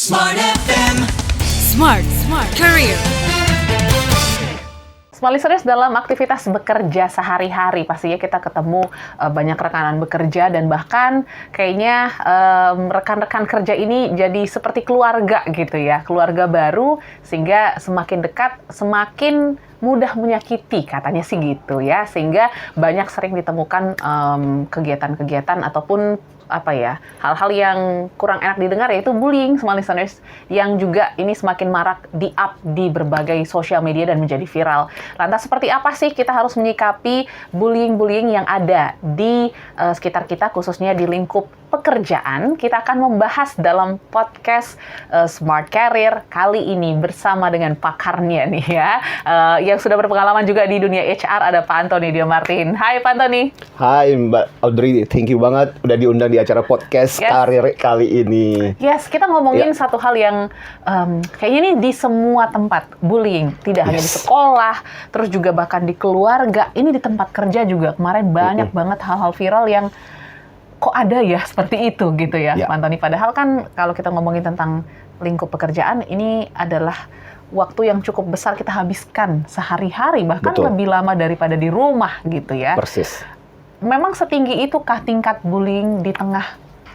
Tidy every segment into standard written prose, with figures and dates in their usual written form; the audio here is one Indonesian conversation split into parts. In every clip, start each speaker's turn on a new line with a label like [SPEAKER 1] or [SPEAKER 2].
[SPEAKER 1] Smart FM. Smart Career.
[SPEAKER 2] Smart listeners, dalam aktivitas bekerja sehari-hari pastinya kita ketemu banyak rekanan bekerja dan bahkan kayaknya rekan-rekan kerja ini jadi seperti keluarga gitu ya, keluarga baru sehingga semakin dekat semakin mudah menyakiti katanya sih gitu ya, sehingga banyak sering ditemukan kegiatan-kegiatan ataupun hal-hal yang kurang enak didengar, yaitu bullying, smart listeners, yang juga ini semakin marak di-up di berbagai sosial media dan menjadi viral. Lantas seperti apa sih kita harus menyikapi bullying-bullying yang ada di sekitar kita, khususnya di lingkup pekerjaan? Kita akan membahas dalam podcast Smart Career kali ini bersama dengan pakarnya nih ya, yang sudah berpengalaman juga di dunia HR, ada Pak Antoni Diomartin. Hai Pak Antoni.
[SPEAKER 3] Hai Mbak Audrey, thank you banget udah diundang di acara podcast Karir kali ini.
[SPEAKER 2] Yes, kita ngomongin satu hal yang kayaknya ini di semua tempat, bullying. Tidak hanya di sekolah, terus juga bahkan di keluarga, ini di tempat kerja juga. Kemarin banyak banget hal-hal viral yang kok ada ya seperti itu gitu ya, Pak Antoni. Padahal kan kalau kita ngomongin tentang lingkup pekerjaan, ini adalah waktu yang cukup besar kita habiskan sehari-hari, bahkan lebih lama daripada di rumah gitu ya.
[SPEAKER 3] Persis.
[SPEAKER 2] Memang setinggi itukah tingkat bullying di tengah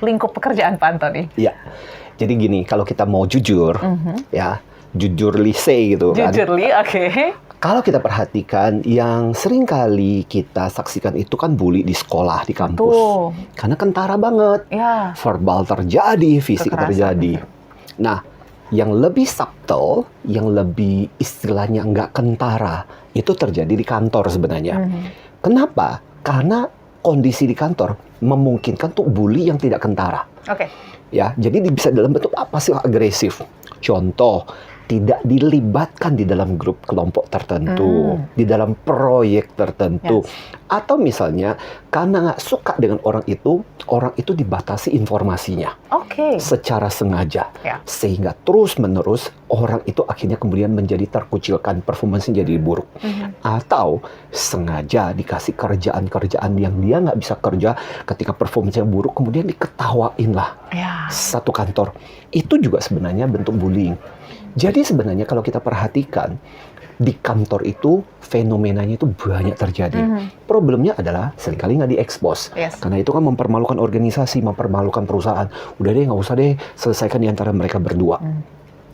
[SPEAKER 2] lingkup pekerjaan, Pak Antoni?
[SPEAKER 3] Iya. Jadi gini, kalau kita mau jujur, ya, jujurly say gitu kan.
[SPEAKER 2] Jujurly, oke.
[SPEAKER 3] Kalau kita perhatikan, yang sering kali kita saksikan itu kan bully di sekolah, di kampus.
[SPEAKER 2] Betul.
[SPEAKER 3] Karena kentara banget.
[SPEAKER 2] Ya.
[SPEAKER 3] Verbal terjadi, fisik
[SPEAKER 2] Kekerasan.
[SPEAKER 3] terjadi. Nah, yang lebih subtle, yang lebih istilahnya nggak kentara, itu terjadi di kantor sebenarnya. Kenapa? Karena kondisi di kantor memungkinkan tuh bully yang tidak kentara.
[SPEAKER 2] Oke.
[SPEAKER 3] Ya, jadi bisa dalam bentuk apa sih agresif? Contoh, tidak dilibatkan di dalam grup kelompok tertentu, di dalam proyek tertentu, atau misalnya karena nggak suka dengan orang itu dibatasi informasinya, secara sengaja, sehingga terus-menerus orang itu akhirnya kemudian menjadi terkucilkan, performance-nya jadi buruk, atau sengaja dikasih kerjaan-kerjaan yang dia nggak bisa kerja, ketika performance-nya buruk, kemudian diketawain lah satu kantor. Itu juga sebenarnya bentuk bullying. Jadi sebenarnya kalau kita perhatikan, di kantor itu fenomenanya itu banyak terjadi. Problemnya adalah seringkali nggak diekspos. Karena itu kan mempermalukan organisasi, mempermalukan perusahaan. Udah deh, nggak usah deh, selesaikan di antara mereka berdua.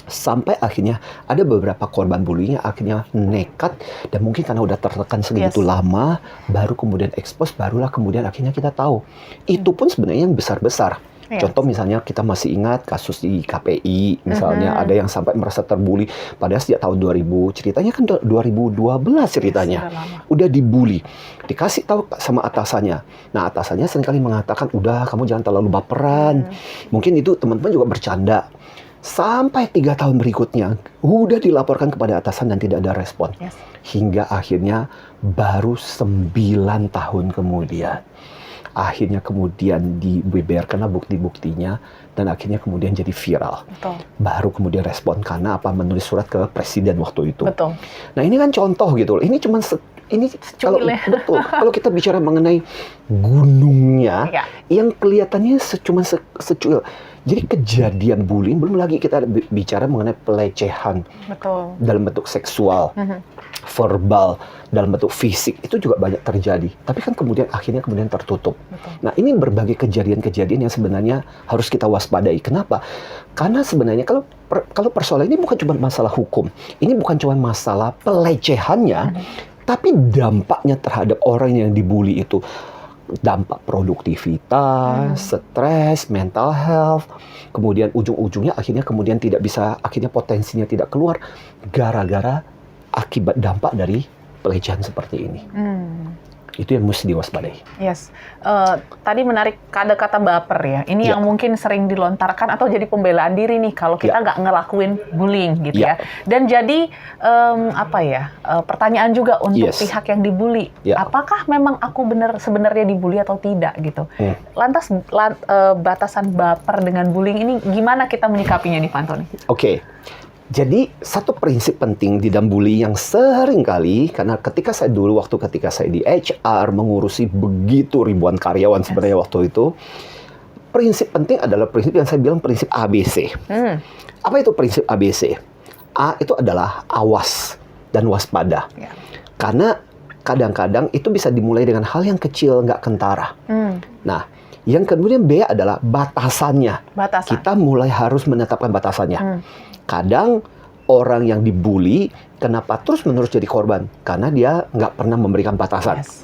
[SPEAKER 3] Sampai akhirnya ada beberapa korban bullying yang akhirnya nekat, dan mungkin karena udah tertekan segitu lama, baru kemudian ekspos, barulah kemudian akhirnya kita tahu. Itu pun sebenarnya yang besar-besar. Contoh misalnya kita masih ingat kasus di KPI, misalnya ada yang sampai merasa terbuli, padahal sejak tahun 2000, ceritanya kan 2012 ceritanya, udah dibully, dikasih tahu sama atasannya. Nah, atasannya seringkali mengatakan, udah kamu jangan terlalu baperan. Mungkin itu teman-teman juga bercanda. Sampai 3 tahun berikutnya, udah dilaporkan kepada atasan dan tidak ada respon. Hingga akhirnya baru 9 tahun kemudian. Akhirnya kemudian dibeberkan bukti-buktinya, dan akhirnya kemudian jadi viral. Baru kemudian respon karena apa? Menulis surat ke presiden waktu itu. Nah, ini kan contoh gitu loh. Ini cuma kalau kita bicara mengenai gunungnya yang kelihatannya cuma secuil. Jadi kejadian bullying, belum lagi kita bicara mengenai pelecehan dalam bentuk seksual, verbal, dalam bentuk fisik, itu juga banyak terjadi. Tapi kan akhirnya tertutup. Nah, ini berbagai kejadian-kejadian yang sebenarnya harus kita waspadai. Kenapa? Karena sebenarnya kalau persoalan ini bukan cuma masalah hukum, ini bukan cuma masalah pelecehannya, tapi dampaknya terhadap orang yang dibully itu. Dampak produktivitas, stres, mental health, kemudian ujung-ujungnya akhirnya potensinya tidak keluar gara-gara akibat dampak dari pelecehan seperti ini. Itu yang mesti diwaspadai.
[SPEAKER 2] Tadi menarik kata baper ya. Ini yang mungkin sering dilontarkan atau jadi pembelaan diri nih kalau kita nggak ngelakuin bullying gitu ya. Dan jadi pertanyaan juga untuk pihak yang dibully. Apakah memang aku sebenarnya dibully atau tidak gitu. Lantas batasan baper dengan bullying ini gimana kita menyikapinya nih, Pak Antoni?
[SPEAKER 3] Jadi satu prinsip penting di dalam bully yang sering kali, karena ketika saya di HR mengurusi begitu ribuan karyawan sebenarnya waktu itu, prinsip penting adalah prinsip yang saya bilang prinsip ABC. Apa itu prinsip ABC? A itu adalah awas dan waspada.
[SPEAKER 2] Ya.
[SPEAKER 3] Karena kadang-kadang itu bisa dimulai dengan hal yang kecil, nggak kentara. Nah, yang kemudian B adalah batasannya.
[SPEAKER 2] Batasan.
[SPEAKER 3] Kita mulai harus menetapkan batasannya. Kadang orang yang dibully, kenapa terus-menerus jadi korban? Karena dia nggak pernah memberikan batasan.
[SPEAKER 2] Yes.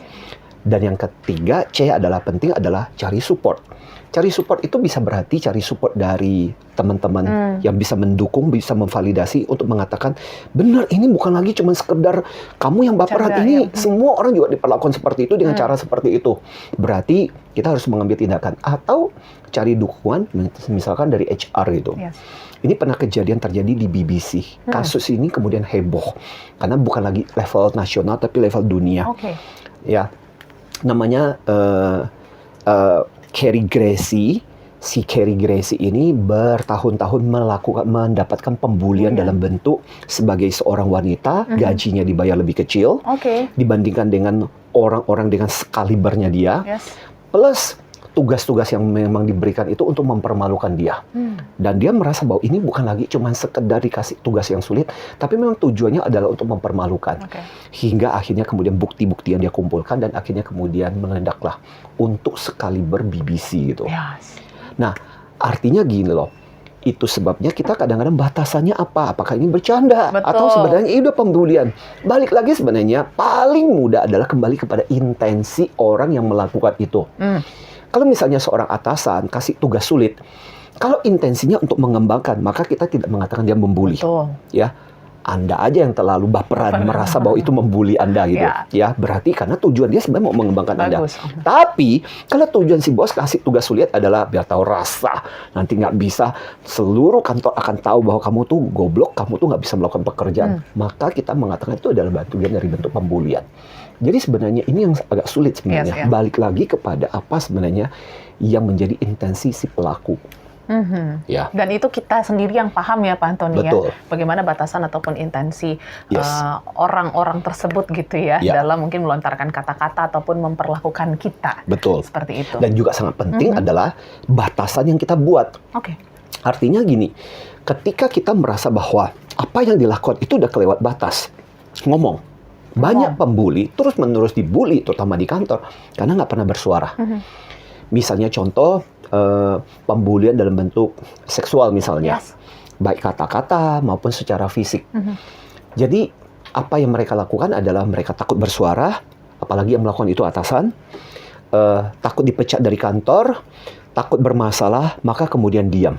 [SPEAKER 3] Dan yang ketiga, C adalah penting adalah cari support. Cari support itu bisa berarti cari support dari teman-teman yang bisa mendukung, bisa memvalidasi untuk mengatakan, benar ini bukan lagi cuma sekedar kamu yang baperan, ini semua orang juga diperlakukan seperti itu dengan cara seperti itu. Berarti kita harus mengambil tindakan atau cari dukungan, misalkan dari HR gitu.
[SPEAKER 2] Yes.
[SPEAKER 3] Ini pernah kejadian terjadi di BBC. Kasus ini kemudian heboh karena bukan lagi level nasional tapi level dunia.
[SPEAKER 2] Oke.
[SPEAKER 3] Ya, namanya Carrie Gracie. Si Carrie Gracie ini bertahun-tahun mendapatkan pembulian dalam bentuk sebagai seorang wanita, gajinya dibayar lebih kecil dibandingkan dengan orang-orang dengan sekalibernya dia.
[SPEAKER 2] Yes.
[SPEAKER 3] Plus tugas-tugas yang memang diberikan itu untuk mempermalukan dia. Dan dia merasa bahwa ini bukan lagi cuma sekedar dikasih tugas yang sulit, tapi memang tujuannya adalah untuk mempermalukan. Hingga akhirnya kemudian bukti-bukti yang dia kumpulkan dan akhirnya kemudian meledaklah untuk sekaliber BBC gitu.
[SPEAKER 2] Yes.
[SPEAKER 3] Nah, artinya gini loh. Itu sebabnya kita kadang-kadang batasannya apa? Apakah ini bercanda?
[SPEAKER 2] Betul.
[SPEAKER 3] Atau sebenarnya ini udah pembulian? Balik lagi sebenarnya paling mudah adalah kembali kepada intensi orang yang melakukan itu. Kalau misalnya seorang atasan kasih tugas sulit, kalau intensinya untuk mengembangkan, maka kita tidak mengatakan dia membuli.
[SPEAKER 2] Betul.
[SPEAKER 3] Ya, Anda aja yang terlalu baperan merasa bahwa itu membuli Anda gitu. Ya, berarti karena tujuan dia sebenarnya mau mengembangkan
[SPEAKER 2] Bagus.
[SPEAKER 3] Anda. Tapi kalau tujuan si bos kasih tugas sulit adalah biar tahu rasa, nanti nggak bisa, seluruh kantor akan tahu bahwa kamu tuh goblok, kamu tuh nggak bisa melakukan pekerjaan, maka kita mengatakan itu adalah bagian dari bentuk pembulian. Jadi sebenarnya ini yang agak sulit sebenarnya.
[SPEAKER 2] Yes.
[SPEAKER 3] Balik lagi kepada apa sebenarnya yang menjadi intensi si pelaku. Ya.
[SPEAKER 2] Dan itu kita sendiri yang paham ya Pak Antoni ya,
[SPEAKER 3] Betul.
[SPEAKER 2] bagaimana batasan ataupun intensi
[SPEAKER 3] Yes.
[SPEAKER 2] orang-orang tersebut gitu ya,
[SPEAKER 3] Ya.
[SPEAKER 2] dalam mungkin melontarkan kata-kata ataupun memperlakukan kita.
[SPEAKER 3] Betul.
[SPEAKER 2] Seperti itu.
[SPEAKER 3] Dan juga sangat penting adalah batasan yang kita buat.
[SPEAKER 2] Oke.
[SPEAKER 3] Artinya gini, ketika kita merasa bahwa apa yang dilakukan itu udah kelewat batas, ngomong. Banyak pembuli terus-menerus dibully, terutama di kantor, karena nggak pernah bersuara. Misalnya contoh, pembulian dalam bentuk seksual misalnya.
[SPEAKER 2] Yes.
[SPEAKER 3] Baik kata-kata maupun secara fisik. Jadi, apa yang mereka lakukan adalah mereka takut bersuara, apalagi yang melakukan itu atasan, takut dipecat dari kantor, takut bermasalah, maka kemudian diam.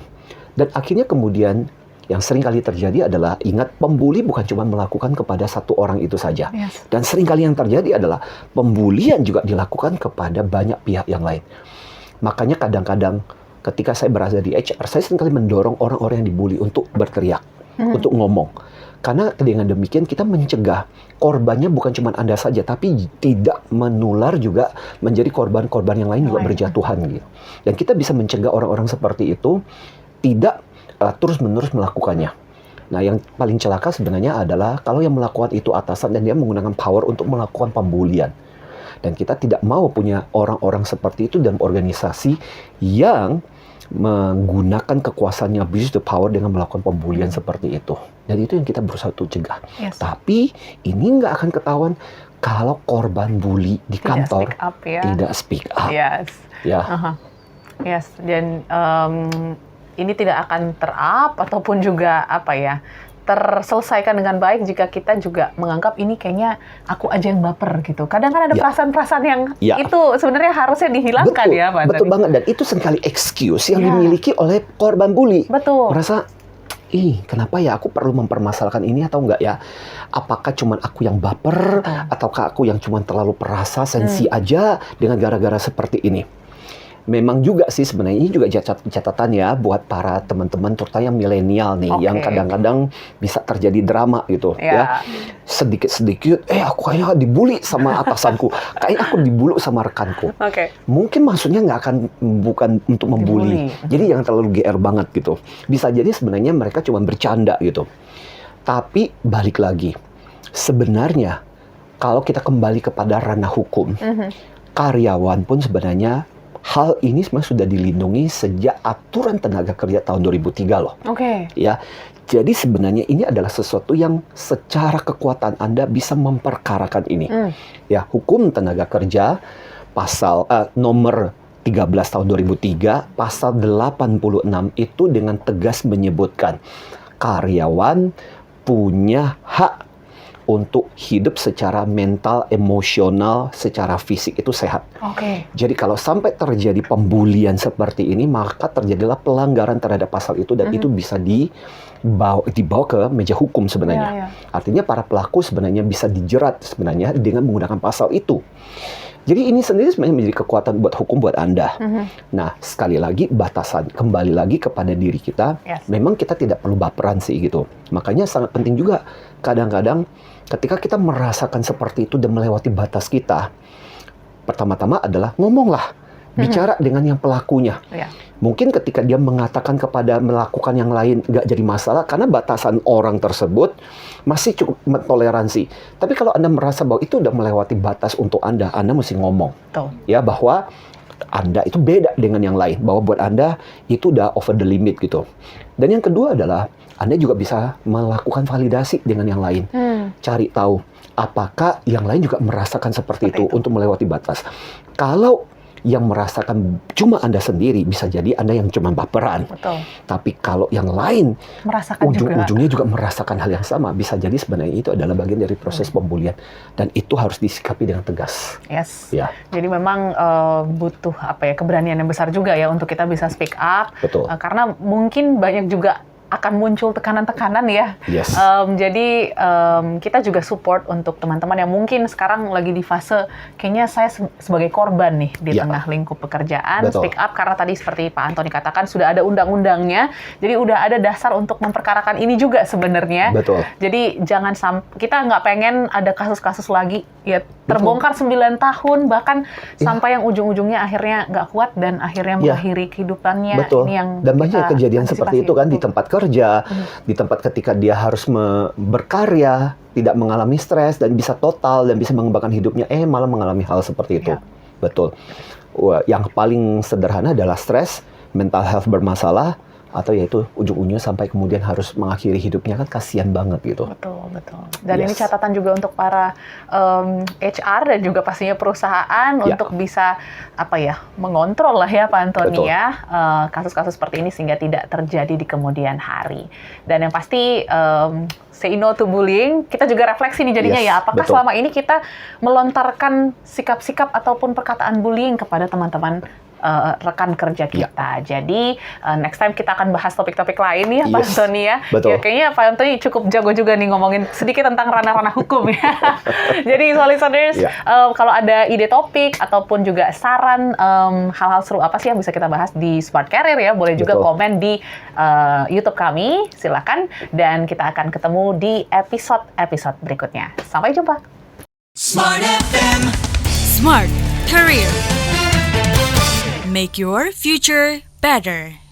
[SPEAKER 3] Dan akhirnya kemudian yang sering kali terjadi adalah, ingat, pembuli bukan cuma melakukan kepada satu orang itu saja.
[SPEAKER 2] Yes.
[SPEAKER 3] Dan sering kali yang terjadi adalah pembulian juga dilakukan kepada banyak pihak yang lain. Makanya kadang-kadang ketika saya berada di HR, saya sering kali mendorong orang-orang yang dibully untuk berteriak, untuk ngomong. Karena dengan demikian kita mencegah korbannya bukan cuma Anda saja, tapi tidak menular juga menjadi korban-korban yang lain juga berjatuhan gitu. Dan kita bisa mencegah orang-orang seperti itu tidak terus-menerus melakukannya. Nah, yang paling celaka sebenarnya adalah kalau yang melakukan itu atasan dan dia menggunakan power untuk melakukan pembulian. Dan kita tidak mau punya orang-orang seperti itu dalam organisasi yang menggunakan kekuasaannya, abuse the power dengan melakukan pembulian seperti itu. Dan itu yang kita berusaha untuk cegah.
[SPEAKER 2] Yes.
[SPEAKER 3] Tapi ini nggak akan ketahuan kalau korban bully di kantor
[SPEAKER 2] speak up, ya.
[SPEAKER 3] tidak speak up.
[SPEAKER 2] Yes.
[SPEAKER 3] Ya.
[SPEAKER 2] Yes. Dan ini tidak akan ataupun juga terselesaikan dengan baik jika kita juga menganggap ini kayaknya aku aja yang baper gitu. Kadang kan ada perasaan-perasaan yang itu sebenarnya harusnya dihilangkan ya, Pak.
[SPEAKER 3] Betul banget, dan itu seringkali excuse yang dimiliki oleh korban bully.
[SPEAKER 2] Betul.
[SPEAKER 3] Merasa, kenapa ya aku perlu mempermasalahkan ini atau enggak ya? Apakah cuman aku yang baper ataukah aku yang cuman terlalu perasa, sensi aja dengan gara-gara seperti ini? Memang juga sih sebenarnya ini juga catatan ya buat para teman-teman terutama yang milenial nih, yang kadang-kadang bisa terjadi drama gitu ya. Sedikit-sedikit aku kayaknya dibully sama atasanku, kayaknya aku dibully sama rekanku. Mungkin maksudnya bukan untuk membuli. Jadi jangan terlalu GR banget gitu. Bisa jadi sebenarnya mereka cuma bercanda gitu. Tapi balik lagi, sebenarnya kalau kita kembali kepada ranah hukum, karyawan pun sebenarnya hal ini sebenarnya sudah dilindungi sejak aturan tenaga kerja tahun 2003 loh.
[SPEAKER 2] Oke.
[SPEAKER 3] Ya, jadi sebenarnya ini adalah sesuatu yang secara kekuatan Anda bisa memperkarakan ini. Ya, hukum tenaga kerja pasal nomor 13 tahun 2003, pasal 86 itu dengan tegas menyebutkan karyawan punya hak untuk hidup secara mental, emosional, secara fisik itu sehat.
[SPEAKER 2] Oke.
[SPEAKER 3] Jadi kalau sampai terjadi pembulian seperti ini, maka terjadilah pelanggaran terhadap pasal itu dan itu bisa dibawa ke meja hukum sebenarnya. Artinya para pelaku sebenarnya bisa dijerat sebenarnya dengan menggunakan pasal itu. Jadi ini sendiri sebenarnya menjadi kekuatan buat hukum buat Anda. Nah, sekali lagi batasan, kembali lagi kepada diri kita. Memang kita tidak perlu baperan sih gitu. Makanya sangat penting juga kadang-kadang ketika kita merasakan seperti itu dan melewati batas kita, pertama-tama adalah ngomonglah, bicara dengan yang pelakunya. Mungkin ketika dia mengatakan kepada melakukan yang lain nggak jadi masalah karena batasan orang tersebut masih cukup toleransi. Tapi kalau Anda merasa bahwa itu udah melewati batas untuk Anda mesti ngomong. Ya, bahwa Anda itu beda dengan yang lain, bahwa buat Anda itu udah over the limit gitu. Dan yang kedua adalah Anda juga bisa melakukan validasi dengan yang lain. Cari tahu apakah yang lain juga merasakan seperti itu untuk melewati batas. Kalau yang merasakan cuma Anda sendiri, bisa jadi Anda yang cuma baperan. Tapi kalau yang lain
[SPEAKER 2] merasakan
[SPEAKER 3] ujung-ujungnya juga merasakan hal yang sama, bisa jadi sebenarnya itu adalah bagian dari proses pembulian dan itu harus disikapi dengan tegas. Ya.
[SPEAKER 2] Jadi memang butuh keberanian yang besar juga ya untuk kita bisa speak up. Karena mungkin banyak juga akan muncul tekanan-tekanan ya. Jadi kita juga support untuk teman-teman yang mungkin sekarang lagi di fase kayaknya saya sebagai korban nih di tengah lingkup pekerjaan. Speak up karena tadi seperti Pak Antoni katakan sudah ada undang-undangnya. Jadi udah ada dasar untuk memperkarakan ini juga sebenarnya. Jadi jangan kita nggak pengen ada kasus-kasus lagi ya terbongkar 9 tahun bahkan sampai yang ujung-ujungnya akhirnya nggak kuat dan akhirnya mengakhiri kehidupannya. Ini yang
[SPEAKER 3] dan banyak kejadian seperti itu kan di tempat kerja, di tempat ketika dia harus berkarya, tidak mengalami stres dan bisa total dan bisa mengembangkan hidupnya, malah mengalami hal seperti itu. Yang paling sederhana adalah stres, mental health bermasalah, atau yaitu ujung-ujungnya sampai kemudian harus mengakhiri hidupnya, kan kasihan banget gitu.
[SPEAKER 2] Dan ini catatan juga untuk para HR dan juga pastinya perusahaan untuk bisa mengontrol lah ya Pak Antoni ya kasus-kasus seperti ini sehingga tidak terjadi di kemudian hari. Dan yang pasti say no to bullying, kita juga refleksi nih jadinya ya, apakah selama ini kita melontarkan sikap-sikap ataupun perkataan bullying kepada teman-teman rekan kerja kita. Jadi next time kita akan bahas topik-topik lain ya Pak Antoni ya. Kayaknya Pak Antoni cukup jago juga nih ngomongin sedikit tentang ranah-ranah hukum ya. Jadi listeners, kalau ada ide topik ataupun juga saran hal-hal seru apa sih yang bisa kita bahas di Smart Career ya, boleh juga komen di YouTube kami, silakan, dan kita akan ketemu di episode berikutnya. Sampai jumpa.
[SPEAKER 1] Smart FM, Smart Career. Make your future better.